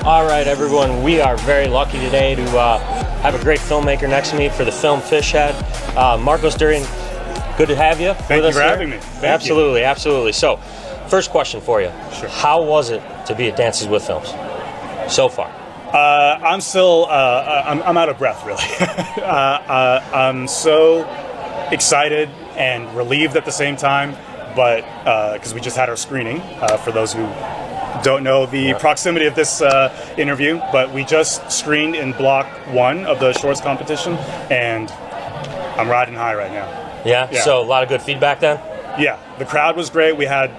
All right, everyone, we are very lucky today to have a great filmmaker next to me for the film Fish Head. Marcos Durian, good to have you. Thank you for having me. Absolutely, absolutely. So, first question for you. Sure. How was it to be at Dances with Films so far? I'm still, I'm out of breath, really. I'm so excited and relieved at the same time, but because we just had our screening, for those who don't know the proximity of this interview, but we just screened in block 1 of the shorts competition, and I'm riding high right now. Yeah? So a lot of good feedback then? Yeah, the crowd was great. We had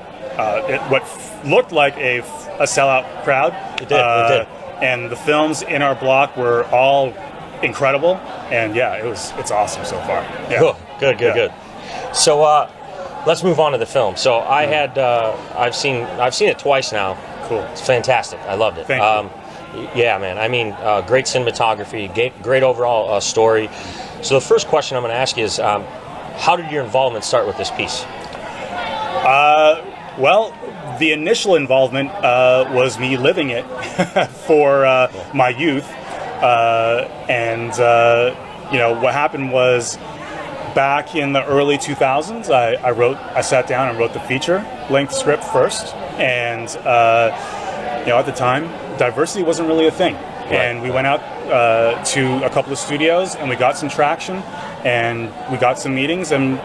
what looked like a sellout crowd. It did. And the films in our block were all incredible, and yeah, it's awesome so far. Yeah. Cool. Good. So let's move on to the film. So I've seen it twice now. Cool. It's fantastic. I loved it. Thank you. Yeah, man. I mean, great cinematography, great overall story. So the first question I'm going to ask you is, how did your involvement start with this piece? Well, the initial involvement was me living it for my youth, and what happened was, back in the early 2000s, I sat down and wrote the feature-length script first, and at the time, diversity wasn't really a thing. And we went out to a couple of studios, and we got some traction, and we got some meetings, and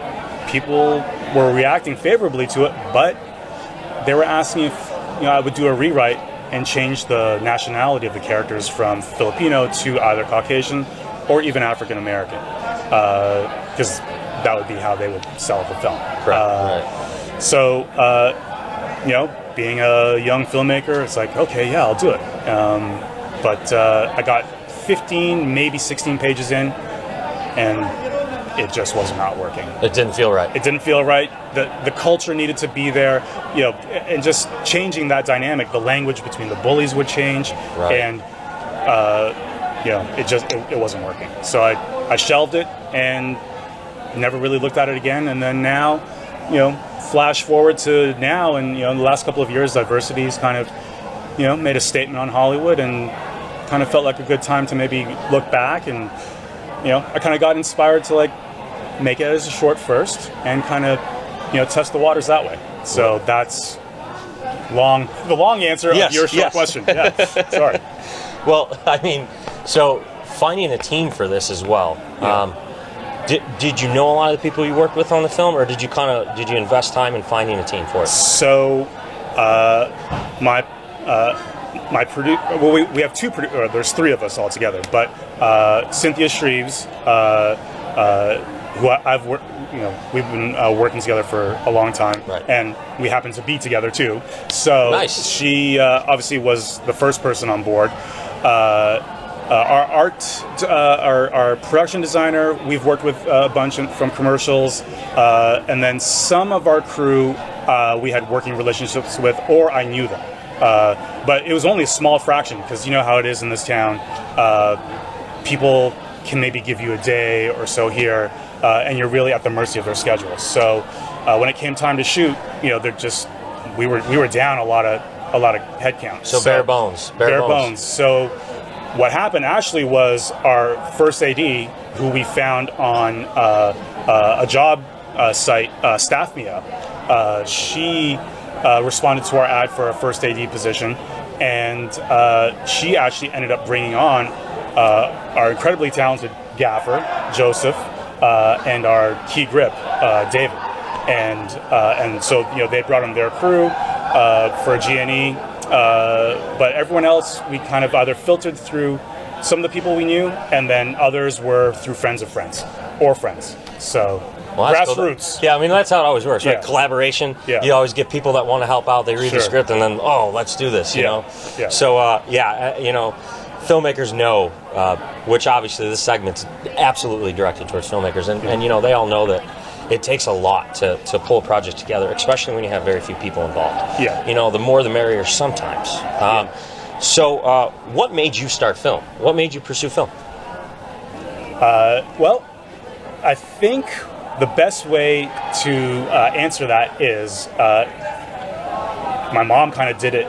people were reacting favorably to it, but they were asking if I would do a rewrite and change the nationality of the characters from Filipino to either Caucasian or even African American, because that would be how they would sell the film. So, being a young filmmaker, it's like, okay, yeah, I'll do it. But I got 15, maybe 16 pages in, and it just was not working. It didn't feel right. It didn't feel right. The culture needed to be there, and just changing that dynamic. The language between the bullies would change, and it wasn't working. So I shelved it and never really looked at it again. And then now, flash forward to now, and in the last couple of years, diversity's kind of made a statement on Hollywood, and kind of felt like a good time to maybe look back, and I kind of got inspired to make it as a short first and kind of test the waters that way. So that's the long answer of your short question. Yeah, sorry. Well, I mean, so finding a team for this as well. Did you know a lot of the people you worked with on the film, or did you invest time in finding a team for it? So my producer, well, we have two producers, there's 3 of us all together, but Cynthia Shreves, who I've worked, we've been working together for a long time, and we happen to be together too. So nice. She obviously was the first person on board. Our production designer, we've worked with a bunch from commercials, and then some of our crew we had working relationships with, or I knew them. But it was only a small fraction, because you know how it is in this town. People can maybe give you a day or so here, and you're really at the mercy of their schedules. So when it came time to shoot, we were down a lot of headcount. So bare bones. So what happened actually was our first AD, who we found on a job site, Staff Me Up. She responded to our ad for a first AD position, and she actually ended up bringing on our incredibly talented gaffer, Joseph, and our key grip, David. And so they brought in their crew for G&E, but everyone else we kind of either filtered through some of the people we knew, and then others were through friends of friends or friends. So grassroots. Cool. Yeah, I mean, that's how it always works, right? Collaboration. Yeah. You always get people that want to help out. They read the script, and then, let's do this, you know? Yeah. So, filmmakers know, which obviously this segment's absolutely directed towards filmmakers, and they all know that it takes a lot to pull a project together, especially when you have very few people involved. Yeah. The more the merrier sometimes. So what made you start film? What made you pursue film? Well, I think the best way to answer that is my mom kind of did it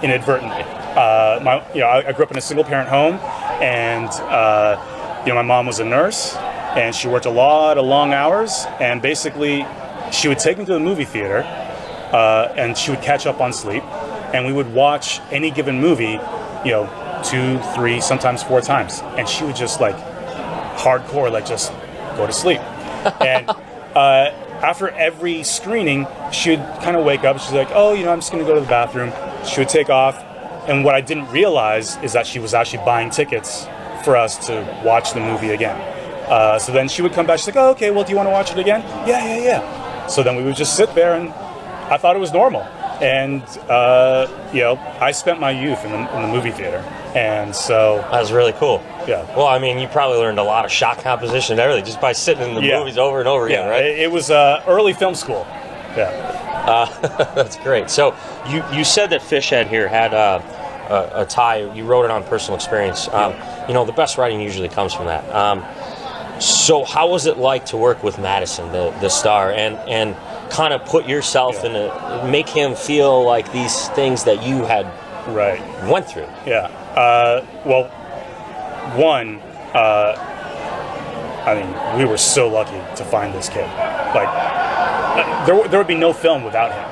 inadvertently. I grew up in a single-parent home, and my mom was a nurse, and she worked a lot of long hours, and basically, she would take me to the movie theater, and she would catch up on sleep, and we would watch any given movie, 2, 3, sometimes 4 times, and she would just like hardcore, like just go to sleep. And after every screening, she would kind of wake up. She's like, "Oh, I'm just going to go to the bathroom." She would take off, and what I didn't realize is that she was actually buying tickets for us to watch the movie again. So then she would come back. She's like, "Oh, okay. Well, do you want to watch it again?" Yeah. So then we would just sit there, and I thought it was normal. And I spent my youth in the movie theater, and so That was really cool. yeah. Well, I mean, you probably learned a lot of shot composition and everything just by sitting in the movies over and over again, right? It was early film school. Yeah. That's great. So you said that Fishhead here had a tie. You wrote it on personal experience. The best writing usually comes from that. So how was it like to work with Madison, the star, and kind of put yourself in make him feel like these things that you had went through? Yeah. Well, one, we were so lucky to find this kid. Like, there would be no film without him.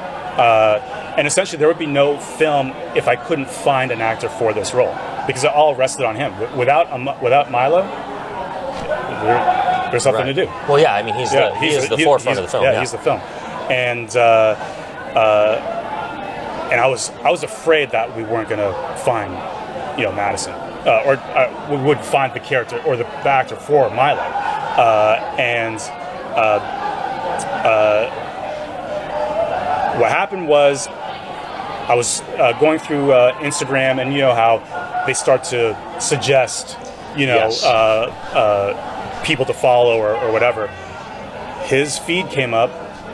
And essentially, there would be no film if I couldn't find an actor for this role, because it all rested on him. Without Milo, there's nothing to do. Well, yeah, I mean, he is the forefront of the film. Yeah, he's the film. And I was afraid that we weren't going to find, Madison, or we would find the character or the actor for Milo. What happened was, I was going through Instagram, and you know how they start to suggest, people to follow or whatever. His feed came up,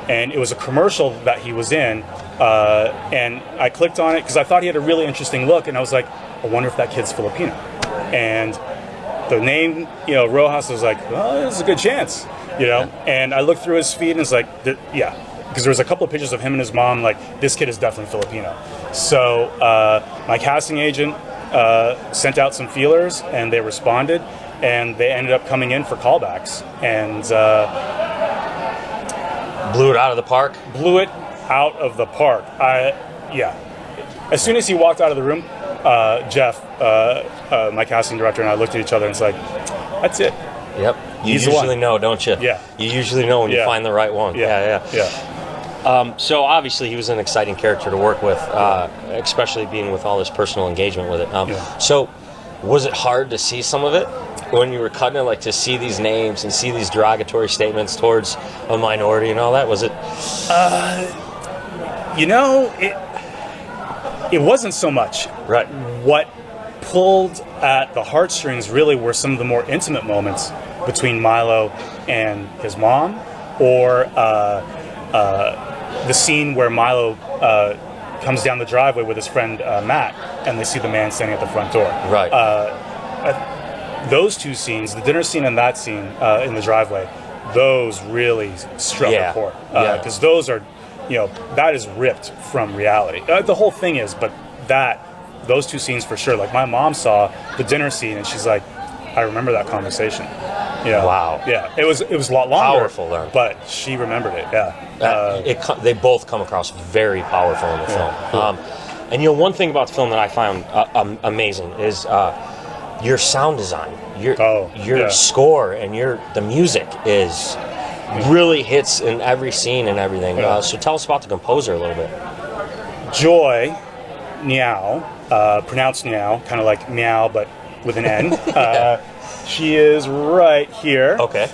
and it was a commercial that he was in, and I clicked on it because I thought he had a really interesting look, and I was like, I wonder if that kid's Filipino. And the name, Rojas, was like, well, there's a good chance, And I looked through his feed, and it's like, yeah, because there was a couple of pictures of him and his mom, like, this kid is definitely Filipino. So my casting agent sent out some feelers, and they responded, and they ended up coming in for callbacks, and blew it out of the park. As soon as he walked out of the room, Jeff, my casting director, and I looked at each other, and it's like, that's it. Yep. You usually know, don't you? Yeah. You usually know when you find the right one. Yeah. So obviously he was an exciting character to work with, especially being with all this personal engagement with it. So was it hard to see some of it when you were cutting it, like to see these names and see these derogatory statements towards a minority and all that? Was it? It wasn't so much. Right. What pulled at the heartstrings really were some of the more intimate moments between Milo and his mom, or the scene where Milo comes down the driveway with his friend Matt, and they see the man standing at the front door. Right. Those two scenes, the dinner scene and that scene in the driveway, those really struck a chord. Because those are, that is ripped from reality. The whole thing is, but those two scenes for sure. Like, my mom saw the dinner scene, and she's like, I remember that conversation. Yeah. Wow. Yeah. It was a lot longer. Powerful there. But she remembered it. Yeah. They both come across very powerful in the film. And one thing about the film that I found amazing is your sound design. Your score and the music is really hits in every scene and everything. So tell us about the composer a little bit. Joy Niao, pronounced Niao, kind of like meow but with an N. She is right here. Okay.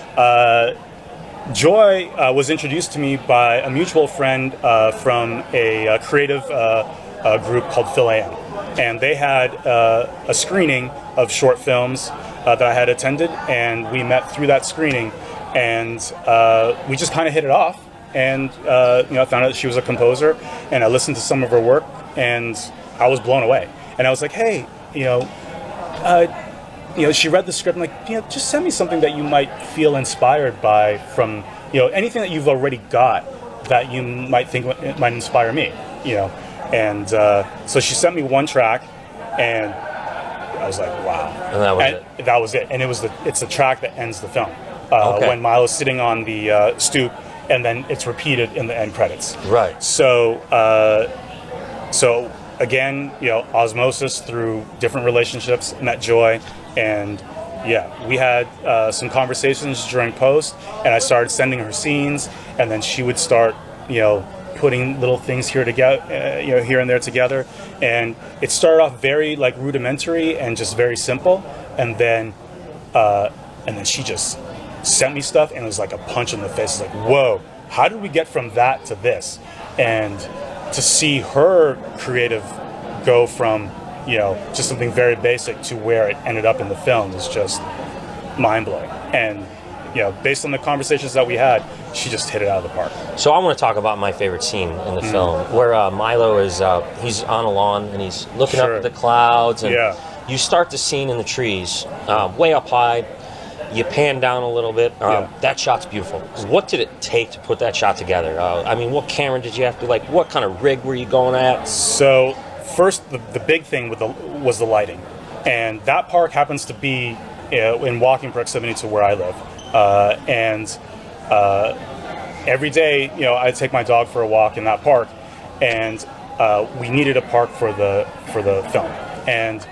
Joy was introduced to me by a mutual friend from a creative group called Phil AM. And they had a screening of short films that I had attended, and we met through that screening, and we just kind of hit it off. And I found out that she was a composer, and I listened to some of her work, and I was blown away. And I was like, hey, she read the script, and just send me something that you might feel inspired by from, anything that you've already got that you might think might inspire me, And so she sent me one track, and I was like, wow. And that was it. That was it. And it's the track that ends the film. Okay. When Milo's sitting on the stoop, and then it's repeated in the end credits. Right. So, so again, osmosis through different relationships, met Joy, and we had some conversations during post, and I started sending her scenes, and then she would start, putting little things here together, here and there together, and it started off very like rudimentary and just very simple, and then she just sent me stuff, and it was like a punch in the face. It's like, whoa, how did we get from that to this? And to see her creative go from just something very basic to where it ended up in the film is just mind-blowing. And based on the conversations that we had, she just hit it out of the park. So I want to talk about my favorite scene in the film, where Milo is he's on a lawn and he's looking up at the clouds, and you start the scene in the trees, way up high. You pan down a little bit. That shot's beautiful. What did it take to put that shot together? I mean, what camera did you have to, what kind of rig were you going at? So first, the big thing was the lighting. And that park happens to be in walking proximity to where I live. Every day, I take my dog for a walk in that park, and we needed a park for the film. And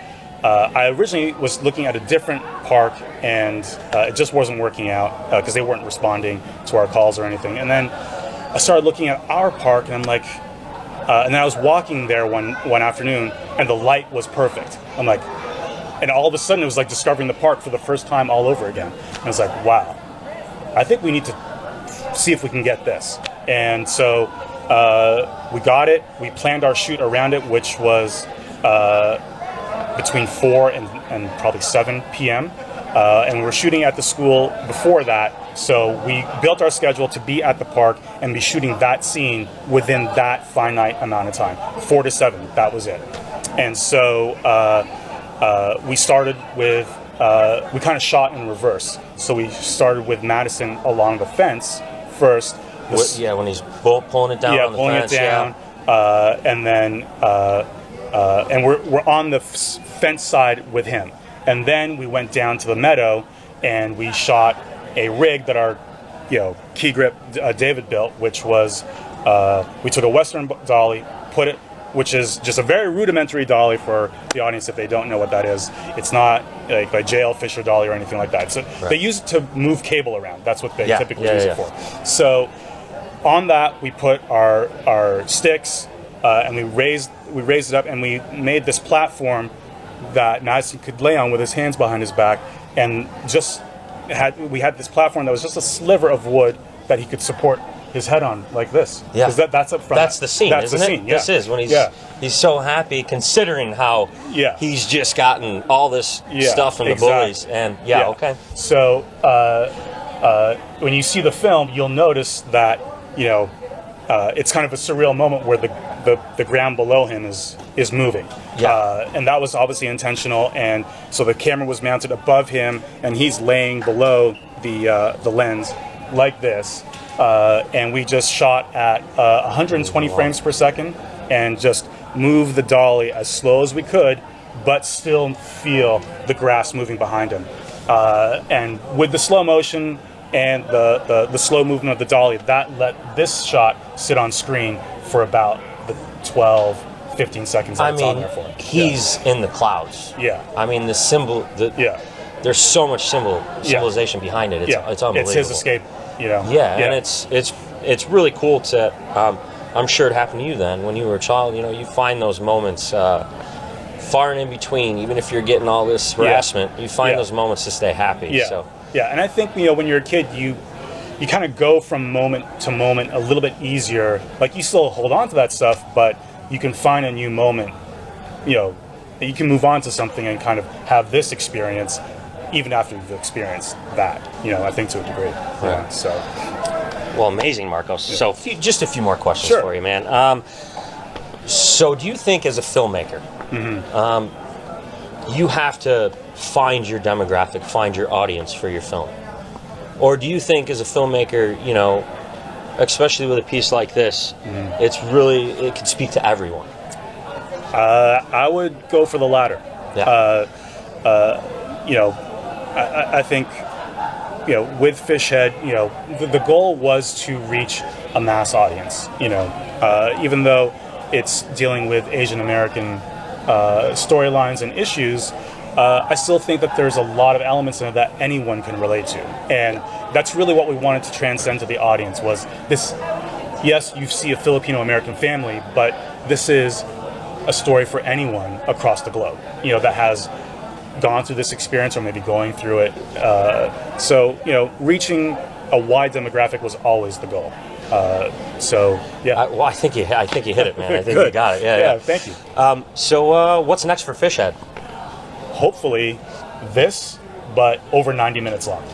I originally was looking at a different park, and it just wasn't working out because they weren't responding to our calls or anything. And then I started looking at our park, and I'm like, and then I was walking there one afternoon, and the light was perfect. I'm like, and all of a sudden it was like discovering the park for the first time all over again. And I was like, wow, I think we need to see if we can get this. And so we got it. We planned our shoot around it, which was between 4 and probably 7 p.m. And we were shooting at the school before that. So we built our schedule to be at the park and be shooting that scene within that finite amount of time. 4 to 7, that was it. And so we started with, we kind of shot in reverse. So we started with Madison along the fence first. When he's pulling it down on the fence. And then and we're on the fence side with him. And then we went down to the meadow and we shot a rig that our key grip David built, which was we took a Western dolly, put it, which is just a very rudimentary dolly for the audience if they don't know what that is. It's not like a JL Fisher dolly or anything like that. So they use it to move cable around. That's what they typically use it for. So on that we put our sticks and we raised it up, and we made this platform that Madison could lay on with his hands behind his back, and we had this platform that was just a sliver of wood that he could support his head on like this. Yeah, that's up front. That's the scene. That's the scene. This is when he's so happy, considering how he's just gotten all this stuff from the bullies, and okay. So when you see the film, you'll notice that it's kind of a surreal moment where the ground below him is moving. And that was obviously intentional, and so the camera was mounted above him, and he's laying below the lens like this, and we just shot at 120 frames per second and just moved the dolly as slow as we could, but still feel the grass moving behind him. And with the slow motion and the slow movement of the dolly, that let this shot sit on screen for about the 15 seconds that it's on there for. He's in the clouds. I mean, the symbol, there's so much symbolization behind it. It's unbelievable. It's his escape, And it's really cool to, I'm sure it happened to you then when you were a child, you find those moments far and in between, even if you're getting all this harassment, you find those moments to stay happy. And I think, when you're a kid, you kind of go from moment to moment a little bit easier. Like, you still hold on to that stuff, but you can find a new moment, you can move on to something and kind of have this experience even after you've experienced that, I think to a degree. Right. Well, amazing, Marcos. So just a few more questions for you, man. So do you think as a filmmaker, you have to find your demographic, find your audience for your film? Or do you think as a filmmaker, especially with a piece like this, it can speak to everyone? I would go for the latter. Yeah. I think, with Fishhead, the goal was to reach a mass audience. Even though it's dealing with Asian American storylines and issues, I still think that there's a lot of elements in it that anyone can relate to, and that's really what we wanted to transcend to the audience. Was this? Yes, you see a Filipino American family, but this is a story for anyone across the globe. That has gone through this experience or maybe going through it. So reaching a wide demographic was always the goal. I think you hit it, man. I think you got it. Yeah. Thank you. So what's next for Fishhead? Hopefully, this, but over 90 minutes long.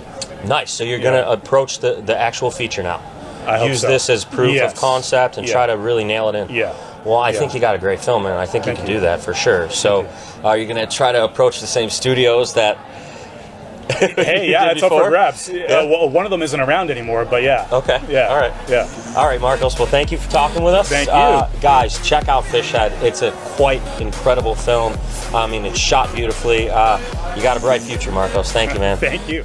Nice. So you're going to approach the actual feature now. I hope Use so. this as proof of concept and try to really nail it in. Yeah. Well, I think you got a great film, and I think you can do that for sure. So, are you going to try to approach the same studios that? Hey, yeah, it's up for grabs. Well, one of them isn't around anymore, but yeah. Okay. Yeah. All right. Yeah. All right, Marcos. Well, thank you for talking with us. Thank you. Guys, check out Fishhead. It's a quite incredible film. I mean, it's shot beautifully. You got a bright future, Marcos. Thank you, man. Thank you.